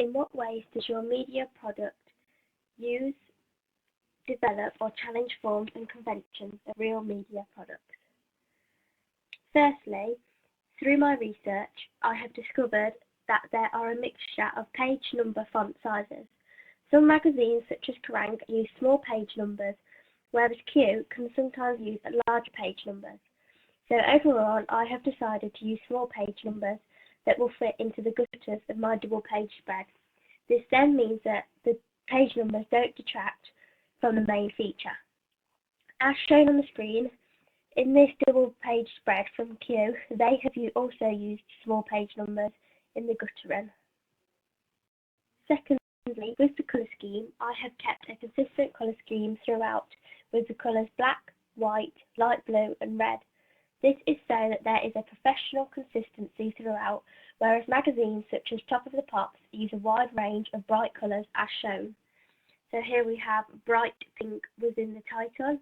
In what ways does your media product use, develop or challenge forms and conventions of real media products? Firstly, through my research, I have discovered that there are a mixture of page number font sizes. Some magazines, such as Kerrang, use small page numbers, whereas Q can sometimes use large page numbers. So overall, I have decided to use small page numbers that will fit into the gutters of my double page spread. This then means that the page numbers don't detract from the main feature. As shown on the screen, in this double page spread from Q, they have also used small page numbers in the guttering. Secondly, with the colour scheme, I have kept a consistent colour scheme throughout with the colours black, white, light blue and red. This is so that there is a professional consistency throughout, whereas magazines such as Top of the Pops use a wide range of bright colours as shown. So here we have bright pink within the title,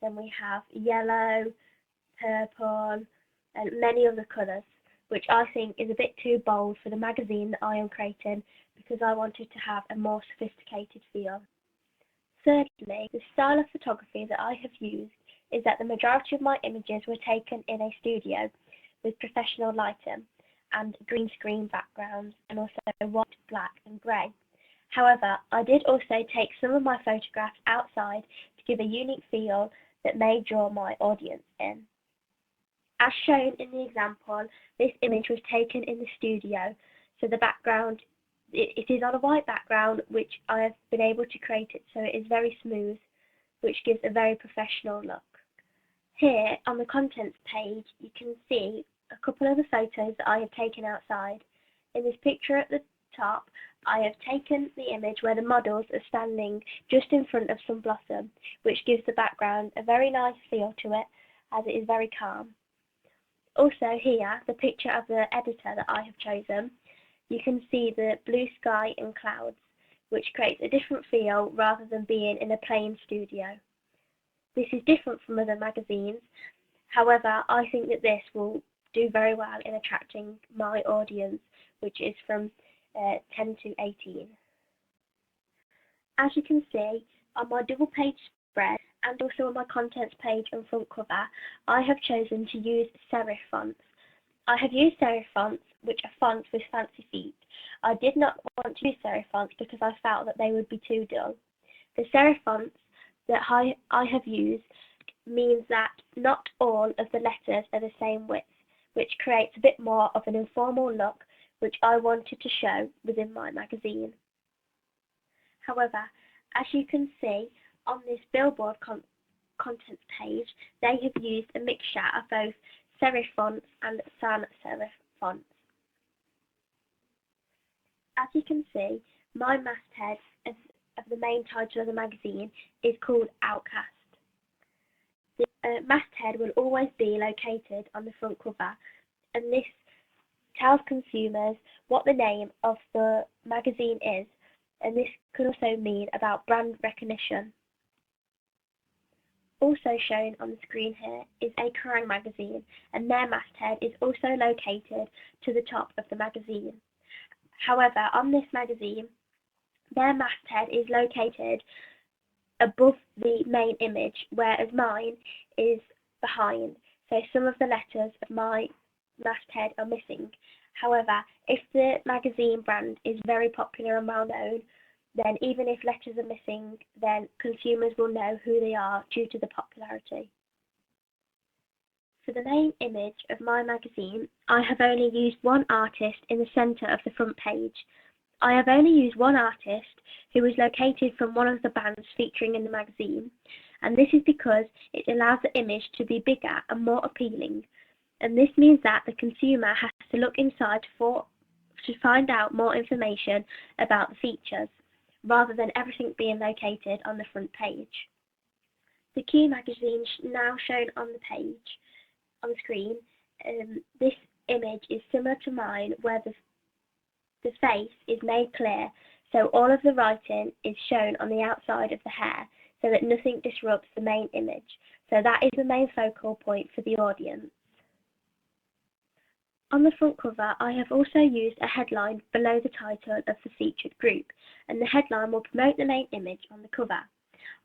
then we have yellow, purple and many other colours, which I think is a bit too bold for the magazine that I am creating because I wanted to have a more sophisticated feel. Thirdly, the style of photography that I have used is that the majority of my images were taken in a studio with professional lighting and green screen backgrounds and also white, black and grey. However, I did also take some of my photographs outside to give a unique feel that may draw my audience in. As shown in the example, this image was taken in the studio, so the background, it is on a white background, which I have been able to create it so it is very smooth, which gives a very professional look. Here on the contents page, you can see a couple of the photos that I have taken outside. In this picture at the top, I have taken the image where the models are standing just in front of some blossom, which gives the background a very nice feel to it, as it is very calm. Also here, the picture of the editor that I have chosen, you can see the blue sky and clouds, which creates a different feel rather than being in a plain studio. This is different from other magazines, however, I think that this will do very well in attracting my audience, which is from 10 to 18. As you can see, on my double page spread and also on my contents page and front cover, I have chosen to use serif fonts. I have used serif fonts, which are fonts with fancy feet. I did not want to use serif fonts because I felt that they would be too dull. The serif fonts that I have used means that not all of the letters are the same width, which creates a bit more of an informal look, which I wanted to show within my magazine. However, as you can see on this billboard contents page, they have used a mixture of both serif fonts and sans serif fonts. As you can see, my masthead of the main title of the magazine is called Outcast. The masthead will always be located on the front cover, and this tells consumers what the name of the magazine is, and this could also mean about brand recognition. Also shown on the screen here is a Kerrang magazine, and their masthead is also located to the top of the magazine. However, on this magazine, their masthead is located above the main image, whereas mine is behind, so some of the letters of my masthead are missing. However, if the magazine brand is very popular and well known, then even if letters are missing, then consumers will know who they are due to the popularity. For the main image of my magazine, I have only used one artist in the centre of the front page. I have only used one artist who is located from one of the bands featuring in the magazine, and this is because it allows the image to be bigger and more appealing, and this means that the consumer has to look inside to find out more information about the features, rather than everything being located on the front page. The Q magazine now shown on the page, on the screen, this image is similar to mine, where the face is made clear, so all of the writing is shown on the outside of the hair, so that nothing disrupts the main image. So that is the main focal point for the audience. On the front cover, I have also used a headline below the title of the featured group, and the headline will promote the main image on the cover.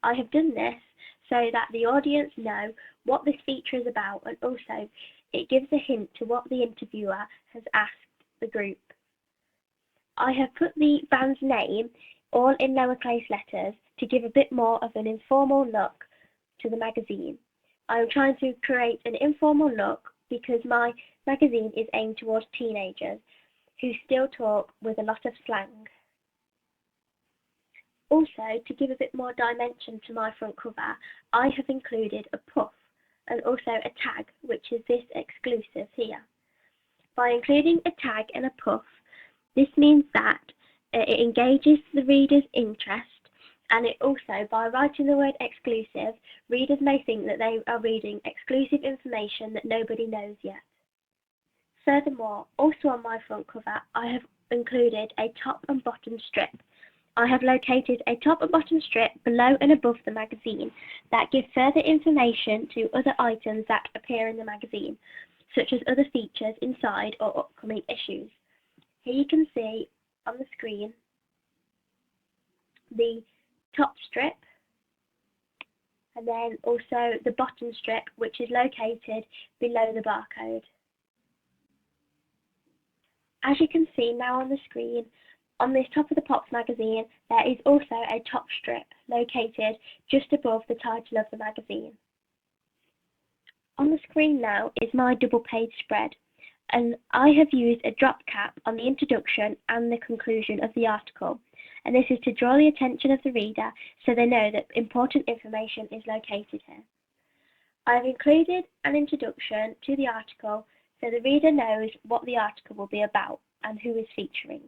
I have done this so that the audience know what this feature is about, and also it gives a hint to what the interviewer has asked the group. I have put the band's name all in lowercase letters to give a bit more of an informal look to the magazine. I am trying to create an informal look because my magazine is aimed towards teenagers who still talk with a lot of slang. Also, to give a bit more dimension to my front cover, I have included a puff and also a tag, which is this exclusive here. By including a tag and a puff, this means that it engages the reader's interest, and it also, by writing the word exclusive, readers may think that they are reading exclusive information that nobody knows yet. Furthermore, also on my front cover, I have included a top and bottom strip. I have located a top and bottom strip below and above the magazine that give further information to other items that appear in the magazine, such as other features inside or upcoming issues. Here you can see on the screen the top strip, and then also the bottom strip, which is located below the barcode. As you can see now on the screen, on this Top of the Pops magazine, there is also a top strip located just above the title of the magazine. On the screen now is my double page spread, and I have used a drop cap on the introduction and the conclusion of the article, and this is to draw the attention of the reader so they know that important information is located here. I have included an introduction to the article so the reader knows what the article will be about and who is featuring.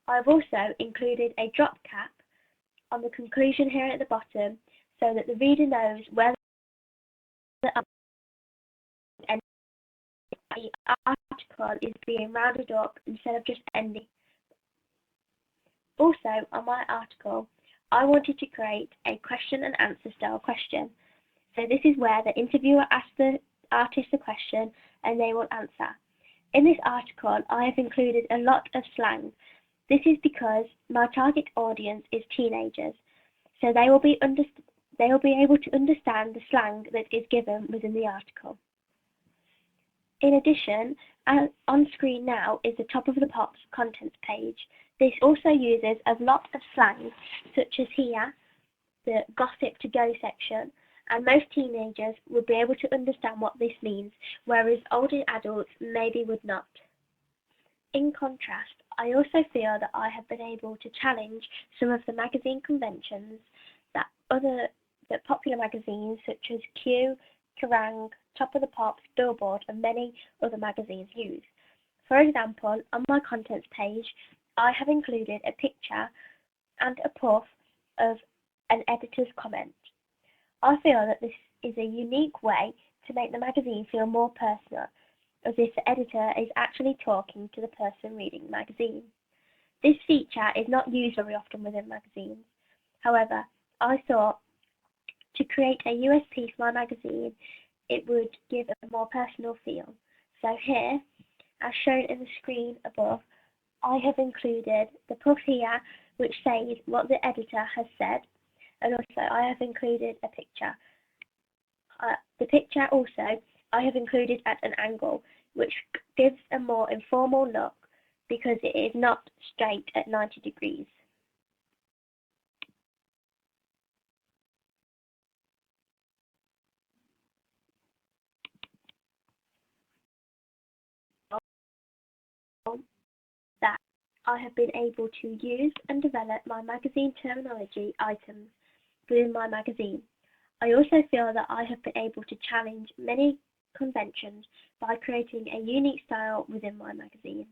I have also included a drop cap on the conclusion here at the bottom so that the reader knows where the article is being rounded up instead of just ending. Also, on my article, I wanted to create a question and answer style question. So this is where the interviewer asks the artist a question and they will answer. In this article, I have included a lot of slang. This is because my target audience is teenagers, so they will be able to understand the slang that is given within the article. In addition, on screen now is the Top of the Pops contents page. This also uses a lot of slang, such as here, the gossip to go section, and most teenagers would be able to understand what this means, whereas older adults maybe would not. In contrast, I also feel that I have been able to challenge some of the magazine conventions that popular magazines such as Q, Kerrang, Top of the Pops, Billboard, and many other magazines use. For example, on my contents page, I have included a picture and a puff of an editor's comment. I feel that this is a unique way to make the magazine feel more personal, as if the editor is actually talking to the person reading the magazine. This feature is not used very often within magazines. However, I thought to create a USP for my magazine, it would give a more personal feel. So here, as shown in the screen above, I have included the puff here, which says what the editor has said, and also I have included a picture. The picture also I have included at an angle, which gives a more informal look because it is not straight at 90 degrees. That I have been able to use and develop my magazine terminology items within my magazine. I also feel that I have been able to challenge many conventions by creating a unique style within my magazine.